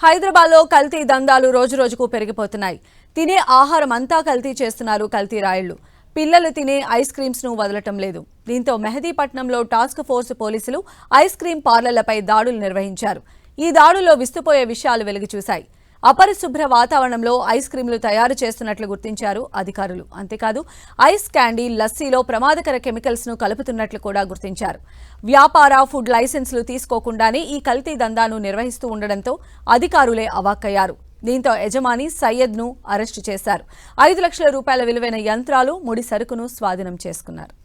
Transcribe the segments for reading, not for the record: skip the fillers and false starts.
హైదరాబాద్లో కల్తీ దందాలు రోజురోజుకు పెరిగిపోతున్నాయి. తినే ఆహారం అంతా కల్తీ చేస్తున్నారు కల్తీ రాయుళ్లు. పిల్లలు తినే ఐస్ క్రీమ్స్ ను వదలటం లేదు. దీంతో మెహదీపట్నంలో టాస్క్ ఫోర్స్ పోలీసులు ఐస్ క్రీం పార్లర్లపై దాడులు నిర్వహించారు. ఈ దాడుల్లో విస్తుపోయే విషయాలు వెలుగు చూశాయి. అపరిశుభ్ర వాతావరణంలో ఐస్ క్రీంలు తయారు చేస్తున్నట్లు గుర్తించారు అధికారులు. అంతేకాదు ఐస్ క్యాండీ, లస్సీలో ప్రమాదకర కెమికల్స్ ను కలుపుతున్నట్లు కూడా గుర్తించారు. వ్యాపార, ఫుడ్ లైసెన్సులు తీసుకోకుండానే ఈ కల్తీ దందాను నిర్వహిస్తూ ఉండడంతో అధికారులే అవాక్కయ్యారు. దీంతో యజమాని సయ్యద్ ను అరెస్టు చేశారు. 5 లక్షల రూపాయల విలువైన యంత్రాలు, ముడి సరుకును స్వాధీనం చేసుకున్నారు.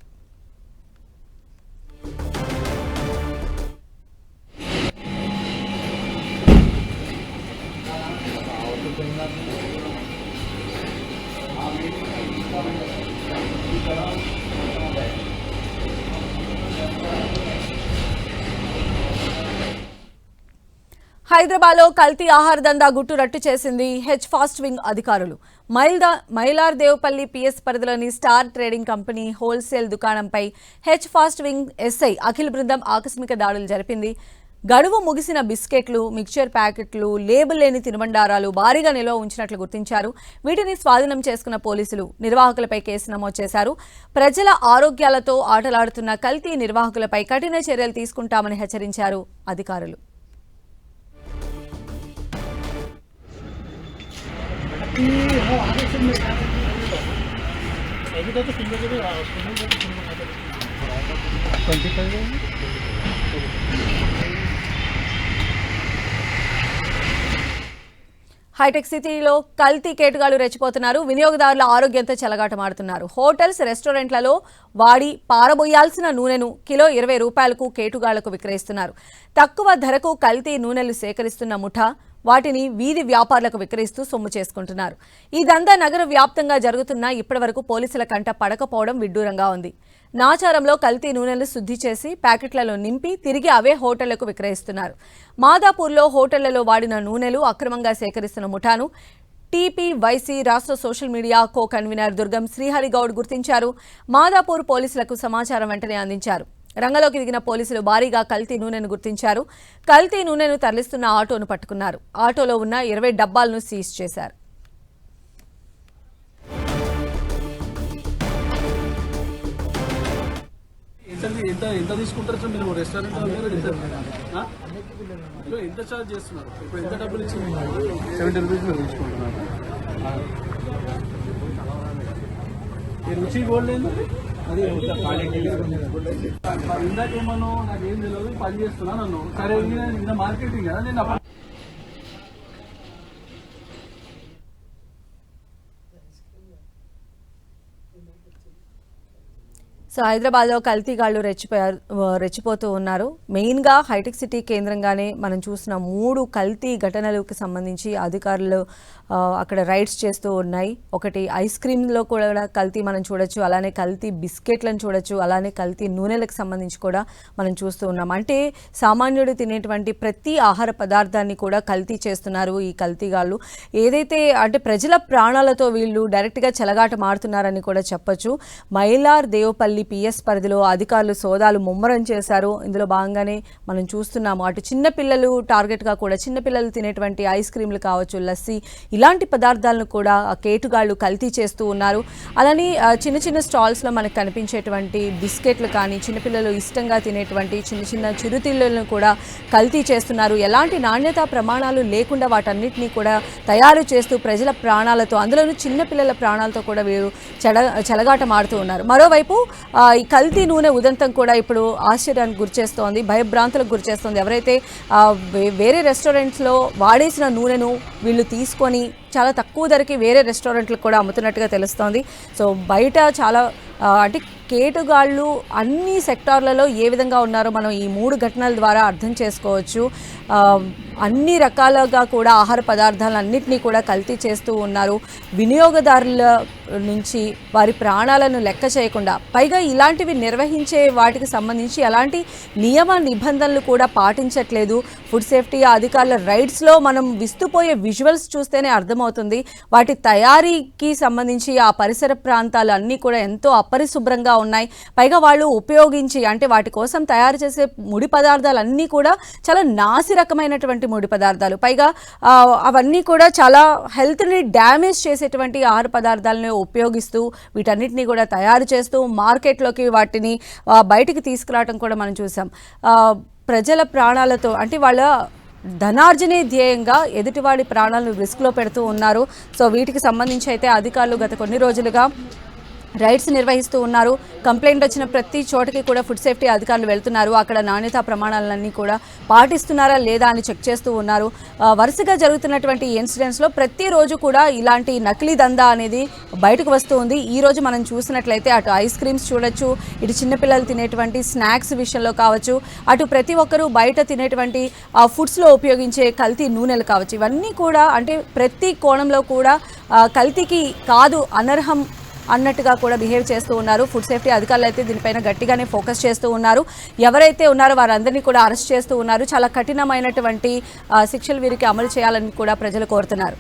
హైదరాబాద్లో కల్తీ ఆహార దందా గుట్టు రట్టు చేసింది హెచ్ ఫాస్ట్ వింగ్ అధికారులు. మైలార్ దేవపల్లి పిఎస్ పరిధిలోని స్టార్ ట్రేడింగ్ కంపెనీ హోల్సేల్ దుకాణంపై H fast wing SI Akhil బృందం ఆకస్మిక దాడులు జరిపింది. గడువు ముగిసిన బిస్కెట్లు, మిక్చర్ ప్యాకెట్లు, లేబుల్ లేని తినుబండారాలు భారీగా నిల్వ ఉంచినట్లు గుర్తించారు. వీటిని స్వాధీనం చేసుకున్న పోలీసులు నిర్వాహకులపై కేసు నమోదు చేశారు. ప్రజల ఆరోగ్యాలతో ఆటలాడుతున్న కల్తీ నిర్వాహకులపై కఠిన చర్యలు తీసుకుంటామని హెచ్చరించారు అధికారులు. హైటెక్ సిటీలో కల్తీ కేటుగాళ్లు రెచ్చిపోతున్నారు. వినియోగదారుల ఆరోగ్యంతో చెలగాటమాడుతున్నారు. హోటల్స్, రెస్టారెంట్లలో వాడి పారబోయాల్సిన నూనెను కిలో 20 రూపాయలకు కేటుగాళ్లకు విక్రయిస్తున్నారు. తక్కువ ధరకు కల్తీ నూనెలు సేకరిస్తున్న ముఠా వాటిని వీధి వ్యాపారులకు విక్రయిస్తూ సొమ్ము చేసుకుంటున్నారు. ఈ దందా నగర వ్యాప్తంగా జరుగుతున్నా ఇప్పటివరకు పోలీసుల కంట పడకపోవడం విడ్డూరంగా ఉంది. నాచారంలో కల్తీ నూనెలు శుద్ధి చేసి ప్యాకెట్లలో నింపి తిరిగి అవే హోటళ్లకు విక్రయిస్తున్నారు. మాదాపూర్లో హోటళ్లలో వాడిన నూనెలు అక్రమంగా సేకరిస్తున్న ముఠాను టీపీవైసీ రాష్ట్ర సోషల్ మీడియా కో కన్వీనర్ దుర్గం శ్రీహరిగౌడ్ గుర్తించారు. మాదాపూర్ పోలీసులకు సమాచారం వెంటనే అందించారు. రంగంలోకి దిగిన పోలీసులు భారీగా కల్తీ నూనెను గుర్తించారు. కల్తీ నూనెను తరలిస్తున్న ఆటోను పట్టుకున్నారు. ఆటోలో ఉన్న 20 డబ్బాలను సీజ్ చేశారు. ఎంత తీసుకుంటారు సార్ మీరు రెస్టారెంట్ ఎంత ఛార్జ్ చేస్తున్నారు? ఇప్పుడు ఎంత డబ్బులు ఇచ్చి 70 రూపీస్ మీరు తీసుకుంటున్నారు. రుచి గోల్డ్ ఏంటంటే అది ఇందాకేమన్నా నాకేం తెలియదు, పని చేస్తున్నాను అన్నాను. సరే నిన్న మార్కెటింగ్ కదా, నేను సో హైదరాబాద్లో కల్తీగాళ్లు రెచ్చిపోతూ ఉన్నారు. మెయిన్గా హైటెక్ సిటీ కేంద్రంగానే మనం చూసిన 3 కల్తీ ఘటనలకు సంబంధించి అధికారులు అక్కడ రైడ్స్ చేస్తూ ఉన్నాయి. ఒకటి ఐస్ క్రీమ్లో కూడా కల్తీ మనం చూడొచ్చు, అలానే కల్తీ బిస్కెట్లను చూడొచ్చు, అలానే కల్తీ నూనెలకు సంబంధించి కూడా మనం చూస్తూ ఉన్నాం. అంటే సామాన్యుడు తినేటువంటి ప్రతి ఆహార పదార్థాన్ని కూడా కల్తీ చేస్తున్నారు ఈ కల్తీగాళ్లు. ఏదైతే అంటే ప్రజల ప్రాణాలతో వీళ్ళు డైరెక్ట్గా చెలగాట మారుతున్నారని కూడా చెప్పొచ్చు. మైలార్ దేవపల్లి పిఎస్ పరిధిలో అధికారులు సోదాలు ముమ్మరం చేశారు. ఇందులో భాగంగానే మనం చూస్తున్నాము. అటు చిన్నపిల్లలు టార్గెట్గా కూడా చిన్నపిల్లలు తినేటువంటి ఐస్ క్రీమ్లు కావచ్చు, లస్సీ, ఇలాంటి పదార్థాలను కూడా కేటుగాళ్లు కల్తీ చేస్తూ ఉన్నారు. అలానే చిన్న చిన్న స్టాల్స్లో మనకు కనిపించేటువంటి బిస్కెట్లు కానీ, చిన్నపిల్లలు ఇష్టంగా తినేటువంటి చిన్న చిన్న చిరుతిళ్ళను కూడా కల్తీ చేస్తున్నారు. ఎలాంటి నాణ్యతా ప్రమాణాలు లేకుండా వాటన్నిటినీ కూడా తయారు చేస్తూ ప్రజల ప్రాణాలతో, అందులోనూ చిన్నపిల్లల ప్రాణాలతో కూడా వీరు చెలగాట మారుతూ ఉన్నారు. మరోవైపు ఈ కల్తీ నూనె ఉదంతం కూడా ఇప్పుడు ఆశ్చర్యానికి గురిచేస్తోంది, భయభ్రాంతులకు గురిచేస్తోంది. ఎవరైతే వేరే రెస్టారెంట్స్లో వాడేసిన నూనెను వీళ్ళు తీసుకొని చాలా తక్కువ ధరకి వేరే రెస్టారెంట్లకు కూడా అమ్ముతున్నట్టుగా తెలుస్తోంది. సో బయట చాలా అంటే కేటుగాళ్ళు అన్ని సెక్టార్లలో ఏ విధంగా ఉన్నారో మనం ఈ 3 ఘటనల ద్వారా అర్థం చేసుకోవచ్చు. అన్ని రకాలుగా కూడా ఆహార పదార్థాలన్నింటినీ కూడా కల్తీ చేస్తూ ఉన్నారు. వినియోగదారుల నుంచి వారి ప్రాణాలను లెక్క చేయకుండా, పైగా ఇలాంటివి నిర్వహించే వాటికి సంబంధించి ఎలాంటి నియమ నిబంధనలు కూడా పాటించట్లేదు. ఫుడ్ సేఫ్టీ అధికారుల రైడ్స్లో మనం విస్తుపోయే విజువల్స్ చూస్తేనే అర్థమవుతుంది. వాటి తయారీకి సంబంధించి ఆ పరిసర ప్రాంతాలు అన్నీ కూడా ఎంతో అపరిశుభ్రంగా ఉన్నాయి. పైగా వాళ్ళు ఉపయోగించి అంటే వాటి కోసం తయారు చేసే ముడి పదార్థాలన్నీ కూడా చాలా నాసి రకమైనటువంటి ముడి పదార్థాలు. పైగా అవన్నీ కూడా చాలా హెల్త్ని డ్యామేజ్ చేసేటువంటి ఆహార పదార్థాలను ఉపయోగిస్తూ వీటన్నిటిని కూడా తయారు చేస్తూ మార్కెట్లోకి వాటిని బయటికి తీసుకురావడం కూడా మనం చూసాం. ప్రజల ప్రాణాలతో అంటే వాళ్ళ ధనార్జనే ధ్యేయంగా ఎదుటివాడి ప్రాణాలను రిస్క్లో పెడుతూ ఉన్నారు. సో వీటికి సంబంధించి అయితే అధికారులు గత కొన్ని రోజులుగా రైడ్స్ నిర్వహిస్తూ ఉన్నారు. కంప్లైంట్ వచ్చిన ప్రతి చోటకి కూడా ఫుడ్ సేఫ్టీ అధికారులు వెళ్తున్నారు. అక్కడ నాణ్యతా ప్రమాణాలన్నీ కూడా పాటిస్తున్నారా లేదా అని చెక్ చేస్తూ ఉన్నారు. వరుసగా జరుగుతున్నటువంటి ఇన్సిడెంట్స్లో ప్రతిరోజు కూడా ఇలాంటి నకిలీ దందా అనేది బయటకు వస్తూ ఉంది. ఈరోజు మనం చూసినట్లయితే అటు ఐస్ క్రీమ్స్ చూడొచ్చు, ఇటు చిన్నపిల్లలు తినేటువంటి స్నాక్స్ విషయంలో కావచ్చు, అటు ప్రతి ఒక్కరూ బయట తినేటువంటి ఫుడ్స్లో ఉపయోగించే కల్తీ నూనెలు కావచ్చు, ఇవన్నీ కూడా అంటే ప్రతి కోణంలో కూడా కల్తీకి కాదు అనర్హం అన్నట్టుగా కూడా బిహేవ్ చేస్తూ ఉన్నారు. ఫుడ్ సేఫ్టీ అధికారులు అయితే దీనిపైన గట్టిగానే ఫోకస్ చేస్తూ ఉన్నారు. ఎవరైతే ఉన్నారో వారందరినీ కూడా అరెస్ట్ చేస్తూ ఉన్నారు. చాలా కఠినమైనటువంటి శిక్షలు వీరికి అమలు చేయాలని కూడా ప్రజలు కోరుతున్నారు.